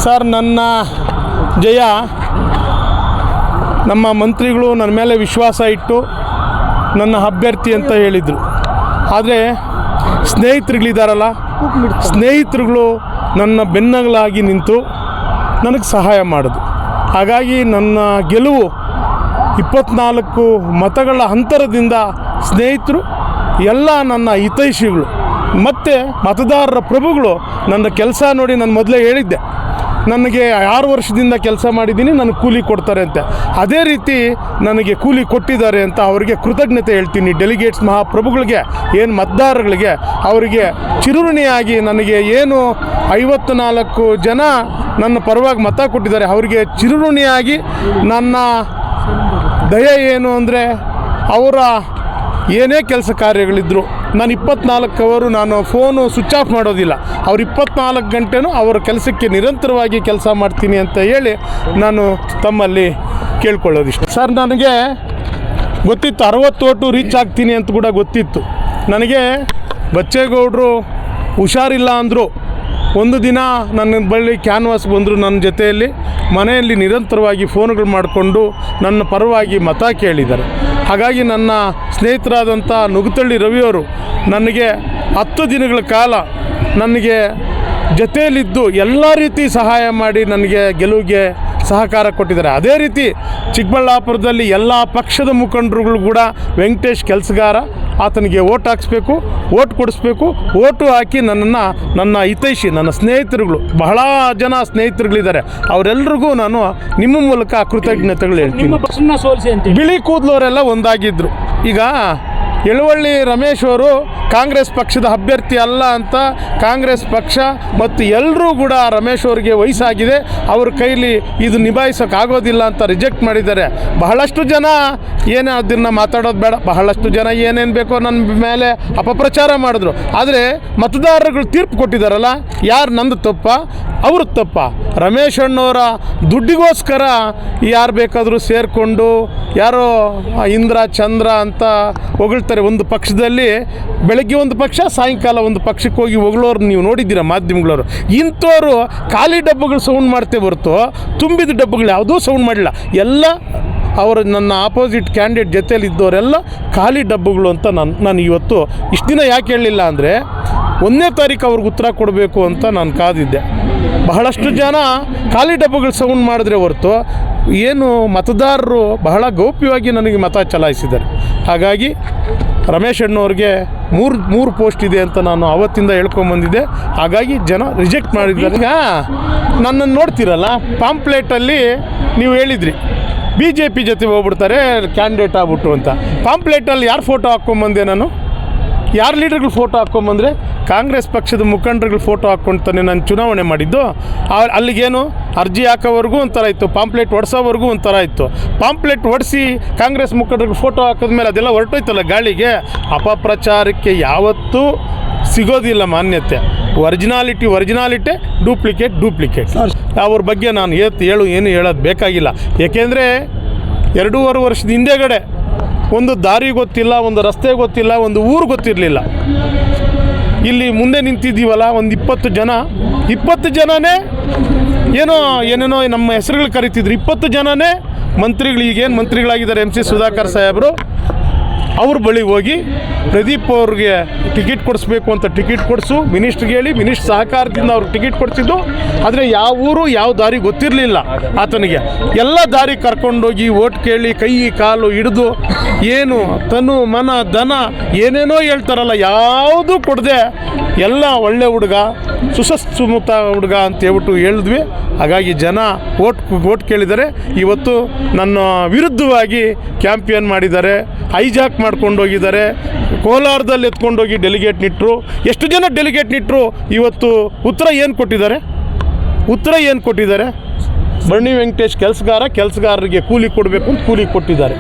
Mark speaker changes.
Speaker 1: Sir, ನನ್ನ ಜಯ ನಮ್ಮ ಮಂತ್ರಿಗಳು ನನ್ನ ಮೇಲೆ ವಿಶ್ವಾಸ ಇಟ್ಟು ನನ್ನ ಅಭ್ಯರ್ಥಿ ಅಂತ ಹೇಳಿದರು. ಆದರೆ ಸ್ನೇಹಿತರುಗಳಿದ್ದಾರಲ್ಲ, ಸ್ನೇಹಿತರುಗಳು ನನ್ನ ಬೆನ್ನಗಲಾಗಿ ನಿಂತು ನನಗೆ ಸಹಾಯ ಮಾಡೋದು. ಹಾಗಾಗಿ ನನ್ನ ಗೆಲುವು 24 ಮತಗಳ ಅಂತರದಿಂದ ಸ್ನೇಹಿತರು ಎಲ್ಲ ನನ್ನ ಹಿತೈಷಿಗಳು ಮತ್ತು ಮತದಾರರ ಪ್ರಭುಗಳು ನನ್ನ ಕೆಲಸ ನೋಡಿ ನಾನು ಮೊದಲೇ ಹೇಳಿದ್ದೆ, ನನಗೆ 6 ವರ್ಷದಿಂದ ಕೆಲಸ ಮಾಡಿದ್ದೀನಿ, ನನಗೆ ಕೂಲಿ ಕೊಡ್ತಾರೆ ಅಂತ. ಅದೇ ರೀತಿ ನನಗೆ ಕೂಲಿ ಕೊಟ್ಟಿದ್ದಾರೆ ಅಂತ ಅವರಿಗೆ ಕೃತಜ್ಞತೆ ಹೇಳ್ತೀನಿ. ಡೆಲಿಗೇಟ್ಸ್ ಮಹಾಪ್ರಭುಗಳಿಗೆ, ಏನು ಮತದಾರಗಳಿಗೆ, ಅವರಿಗೆ ಚಿರುಋಣಿಯಾಗಿ ನನಗೆ ಏನು 54 ಜನ ನನ್ನ ಪರವಾಗಿ ಮತ ಕೊಟ್ಟಿದ್ದಾರೆ, ಅವರಿಗೆ ಚಿರುಋಣಿಯಾಗಿ ನನ್ನ ದಯೆ ಏನು ಅಂದರೆ, ಅವರ ಏನೇ ಕೆಲಸ ಕಾರ್ಯಗಳಿದ್ದರು ನಾನು 24 ಅವರು ನಾನು ಫೋನು ಸ್ವಿಚ್ ಆಫ್ ಮಾಡೋದಿಲ್ಲ. ಅವ್ರು 24 ಗಂಟೆನೂ ಅವರ ಕೆಲಸಕ್ಕೆ ನಿರಂತರವಾಗಿ ಕೆಲಸ ಮಾಡ್ತೀನಿ ಅಂತ ಹೇಳಿ ನಾನು ತಮ್ಮಲ್ಲಿ ಕೇಳ್ಕೊಳ್ಳೋದಿಷ್ಟು. ಸರ್, ನನಗೆ ಗೊತ್ತಿತ್ತು 60 ಓಟು ರೀಚ್ ಆಗ್ತೀನಿ ಅಂತ ಕೂಡ ಗೊತ್ತಿತ್ತು. ನನಗೆ ಬಚ್ಚೇಗೌಡರು ಹುಷಾರಿಲ್ಲ ಅಂದರು. ಒಂದು ದಿನ ನನ್ನ ಬಳಿ ಕ್ಯಾನ್ವಾಸ್ ಬಂದರು, ನನ್ನ ಜೊತೆಯಲ್ಲಿ ಮನೆಯಲ್ಲಿ ನಿರಂತರವಾಗಿ ಫೋನ್ಗಳು ಮಾಡಿಕೊಂಡು ನನ್ನ ಪರವಾಗಿ ಮತ ಕೇಳಿದ್ದಾರೆ. ಹಾಗಾಗಿ ನನ್ನ ಸ್ನೇಹಿತರಾದಂಥ ನುಗ್ತಳ್ಳಿ ರವಿಯವರು ನನಗೆ 10 ದಿನಗಳ ಕಾಲ ನನಗೆ ಜೊತೆಯಲ್ಲಿದ್ದು ಎಲ್ಲ ರೀತಿ ಸಹಾಯ ಮಾಡಿ ನನಗೆ ಗೆಲುವಿಗೆ ಸಹಕಾರ ಕೊಟ್ಟಿದ್ದಾರೆ. ಅದೇ ರೀತಿ ಚಿಕ್ಕಬಳ್ಳಾಪುರದಲ್ಲಿ ಎಲ್ಲ ಪಕ್ಷದ ಮುಖಂಡರುಗಳು ಕೂಡ ವೆಂಕಟೇಶ್ ಕೆಲಸಗಾರ, ಆತನಿಗೆ ಓಟ್ ಹಾಕಿಸ್ಬೇಕು, ಓಟ್ ಕೊಡಿಸ್ಬೇಕು, ಓಟು ಹಾಕಿ ನನ್ನನ್ನು ನನ್ನ ಹಿತೈಷಿ ನನ್ನ ಸ್ನೇಹಿತರುಗಳು ಬಹಳ ಜನ ಸ್ನೇಹಿತರುಗಳಿದ್ದಾರೆ, ಅವರೆಲ್ಲರಿಗೂ ನಾನು ನಿಮ್ಮ ಮೂಲಕ ಕೃತಜ್ಞತೆಗಳು ಹೇಳ್ತೀನಿ. ಬಿಳಿ ಕೂದಲವರೆಲ್ಲ ಒಂದಾಗಿದ್ದರು. ಈಗ ಯಳವಳ್ಳಿ ರಮೇಶ್ ಅವರು ಕಾಂಗ್ರೆಸ್ ಪಕ್ಷದ ಅಭ್ಯರ್ಥಿ ಅಲ್ಲ ಅಂತ ಕಾಂಗ್ರೆಸ್ ಪಕ್ಷ ಮತ್ತು ಎಲ್ಲರೂ ಕೂಡ ರಮೇಶ್ ಅವರಿಗೆ ವಯಸ್ಸಾಗಿದೆ, ಅವ್ರ ಕೈಲಿ ಇದು ನಿಭಾಯಿಸೋಕ್ಕಾಗೋದಿಲ್ಲ ಅಂತ ರಿಜೆಕ್ಟ್ ಮಾಡಿದ್ದಾರೆ. ಬಹಳಷ್ಟು ಜನ ಏನೇ ಅದನ್ನು ಮಾತಾಡೋದು ಬೇಡ, ಬಹಳಷ್ಟು ಜನ ಏನೇನು ಬೇಕೋ ನನ್ನ ಮೇಲೆ ಅಪಪ್ರಚಾರ ಮಾಡಿದ್ರು. ಆದರೆ ಮತದಾರರುಗಳು ತೀರ್ಪು ಕೊಟ್ಟಿದ್ದಾರಲ್ಲ, ಯಾರು ನಂದು ತಪ್ಪ ಅವ್ರ ತಪ್ಪ? ರಮೇಶ್ ಅಣ್ಣವರ ದುಡ್ಡಿಗೋಸ್ಕರ ಯಾರು ಬೇಕಾದರೂ ಸೇರಿಕೊಂಡು ಯಾರೋ ಇಂದ್ರ ಚಂದ್ರ ಅಂತ ಹೊಗಳ್ತಾರೆ. ಒಂದು ಪಕ್ಷದಲ್ಲಿ ಬೆಳಗ್ಗೆ ಒಂದು ಪಕ್ಷ, ಸಾಯಂಕಾಲ ಒಂದು ಪಕ್ಷಕ್ಕೆ ಹೋಗಿ ಹೊಗಳೋರು ನೀವು ನೋಡಿದ್ದೀರ ಮಾಧ್ಯಮಗಳವರು. ಇಂಥವ್ರು ಖಾಲಿ ಡಬ್ಬಗಳು ಸೌಂಡ್ ಮಾಡ್ತೇ ಹೊರತು ತುಂಬಿದ ಡಬ್ಬಗಳು ಯಾವುದೂ ಸೌಂಡ್ ಮಾಡಿಲ್ಲ. ಎಲ್ಲ ಅವರು ನನ್ನ ಆಪೋಸಿಟ್ ಕ್ಯಾಂಡಿಡೇಟ್ ಜೊತೆಯಲ್ಲಿ ಇದ್ದವರೆಲ್ಲ ಖಾಲಿ ಡಬ್ಬಗಳು ಅಂತ ನಾನು ಇವತ್ತು ಇಷ್ಟು ದಿನ ಯಾಕೆ ಹೇಳಲಿಲ್ಲ ಅಂದರೆ 1ನೇ ತಾರೀಕು ಅವ್ರಿಗೆ ಉತ್ತರ ಕೊಡಬೇಕು ಅಂತ ನಾನು ಕಾದಿದ್ದೆ. ಬಹಳಷ್ಟು ಜನ ಖಾಲಿ ಡಬ್ಬಗಳು ಸೌಂಡ್ ಮಾಡಿದ್ರೆ ಹೊರತು ಏನು ಮತದಾರರು ಬಹಳ ಗೌಪ್ಯವಾಗಿ ನನಗೆ ಮತ ಚಲಾಯಿಸಿದ್ದಾರೆ. ಹಾಗಾಗಿ ರಮೇಶ್ ಅಣ್ಣವ್ರಿಗೆ ಮೂರು ಪೋಸ್ಟ್ ಇದೆ ಅಂತ ನಾನು ಅವತ್ತಿಂದ ಹೇಳ್ಕೊಂಬಂದಿದ್ದೆ. ಹಾಗಾಗಿ ಜನ ರಿಜೆಕ್ಟ್ ಮಾಡಿದ್ದಾರೆ. ಈಗ ನನ್ನನ್ನು ನೋಡ್ತಿರಲ್ಲ, ಪಾಂಪ್ಲೇಟಲ್ಲಿ ನೀವು ಹೇಳಿದ್ರಿ BJP ಜೊತೆ ಹೋಗ್ಬಿಡ್ತಾರೆ ಕ್ಯಾಂಡಿಡೇಟ್ ಆಗ್ಬಿಟ್ಟು ಅಂತ. ಪಾಂಪ್ಲೇಟಲ್ಲಿ ಯಾರು ಫೋಟೋ ಹಾಕ್ಕೊಂಬಂದೆ ನಾನು? ಯಾರು ಲೀಡರ್ಗಳು ಫೋಟೋ ಹಾಕ್ಕೊಂಬಂದರೆ ಕಾಂಗ್ರೆಸ್ ಪಕ್ಷದ ಮುಖಂಡರುಗಳು ಫೋಟೋ ಹಾಕ್ಕೊಳ್ತಾನೆ ನಾನು ಚುನಾವಣೆ ಮಾಡಿದ್ದು. ಅಲ್ಲಿಗೇನು ಅರ್ಜಿ ಹಾಕೋವರೆಗೂ ಒಂಥರ ಇತ್ತು, ಪಾಂಪ್ಲೇಟ್ ಹೊಡ್ಸೋವರೆಗೂ ಒಂಥರ ಇತ್ತು. ಪಾಂಪ್ಲೇಟ್ ಹೊಡಿಸಿ ಕಾಂಗ್ರೆಸ್ ಮುಖಂಡರಿಗೆ ಫೋಟೋ ಹಾಕಿದ್ಮೇಲೆ ಅದೆಲ್ಲ ಹೊರಟೋಯ್ತಲ್ಲ ಗಾಳಿಗೆ. ಅಪಪ್ರಚಾರಕ್ಕೆ ಯಾವತ್ತೂ ಸಿಗೋದಿಲ್ಲ ಮಾನ್ಯತೆ. Originality, duplicate. ಅವ್ರ ಬಗ್ಗೆ ನಾನು ಏನು ಹೇಳೋದು ಬೇಕಾಗಿಲ್ಲ. ಏಕೆಂದರೆ 2.5 ವರ್ಷದ ಹಿಂದೆಗಡೆ ಒಂದು ದಾರಿ ಗೊತ್ತಿಲ್ಲ, ಒಂದು ರಸ್ತೆ ಗೊತ್ತಿಲ್ಲ, ಒಂದು ಊರು ಗೊತ್ತಿರಲಿಲ್ಲ. ಇಲ್ಲಿ ಮುಂದೆ ನಿಂತಿದ್ದೀವಲ್ಲ, ಒಂದು 20 ಜನನೇ ಏನೇನೋ ನಮ್ಮ ಹೆಸರುಗಳು ಕರಿತಿದ್ರು. 20 ಜನನೇ ಮಂತ್ರಿಗಳು, ಈಗೇನು ಮಂತ್ರಿಗಳಾಗಿದ್ದಾರೆ MC ಸುಧಾಕರ್ ಸಾಹೇಬರು, ಅವ್ರ ಬಳಿ ಹೋಗಿ ಪ್ರದೀಪ್ ಅವ್ರಿಗೆ ಟಿಕೆಟ್ ಕೊಡಿಸ್ಬೇಕು ಅಂತ ಟಿಕೆಟ್ ಕೊಡಿಸು, ಮಿನಿಸ್ಟ್ರಿಗೆ ಹೇಳಿ ಮಿನಿಸ್ಟ್ರ್ ಸಹಕಾರದಿಂದ ಅವ್ರಿಗೆ ಟಿಕೆಟ್ ಕೊಡಿಸಿದ್ದು. ಆದರೆ ಯಾವ ಊರು ಯಾವ ದಾರಿ ಗೊತ್ತಿರಲಿಲ್ಲ ಆತನಿಗೆ. ಎಲ್ಲ ದಾರಿ ಕರ್ಕೊಂಡೋಗಿ ಓಟ್ ಕೇಳಿ ಕೈ ಕಾಲು ಹಿಡಿದು ಏನು ತನು ಮನ ಧನ ಏನೇನೋ ಹೇಳ್ತಾರಲ್ಲ, ಯಾವುದೂ ಕೊಡದೆ ಎಲ್ಲ ಒಳ್ಳೆ ಹುಡುಗ, ಸುಸಮುತ ಹುಡುಗ ಅಂತ ಹೇಳ್ಬಿಟ್ಟು ಹೇಳಿದ್ವಿ. ಹಾಗಾಗಿ ಜನ ಓಟ್ ಕೇಳಿದ್ದಾರೆ. ಇವತ್ತು ನನ್ನ ವಿರುದ್ಧವಾಗಿ ಕ್ಯಾಂಪೇನ್ ಮಾಡಿದ್ದಾರೆ, ಹೈಜಾಕ್ ಮಾಡ್ಕೊಂಡು ಹೋಗಿದ್ದಾರೆ. ಕೋಲಾರದಲ್ಲಿ ಎತ್ಕೊಂಡೋಗಿ ಡೆಲಿಗೇಟ್ ನಿಟ್ಟರು. ಎಷ್ಟು ಜನ ಡೆಲಿಗೇಟ್ ನಿಟ್ಟರು? ಇವತ್ತು ಉತ್ತರ ಏನು ಕೊಟ್ಟಿದ್ದಾರೆ? ಬನ್ನಿ ವೆಂಕಟೇಶ್ ಕೆಲಸಗಾರರಿಗೆ ಕೂಲಿ ಕೊಡಬೇಕು ಅಂತ ಕೂಲಿ ಕೊಟ್ಟಿದ್ದಾರೆ.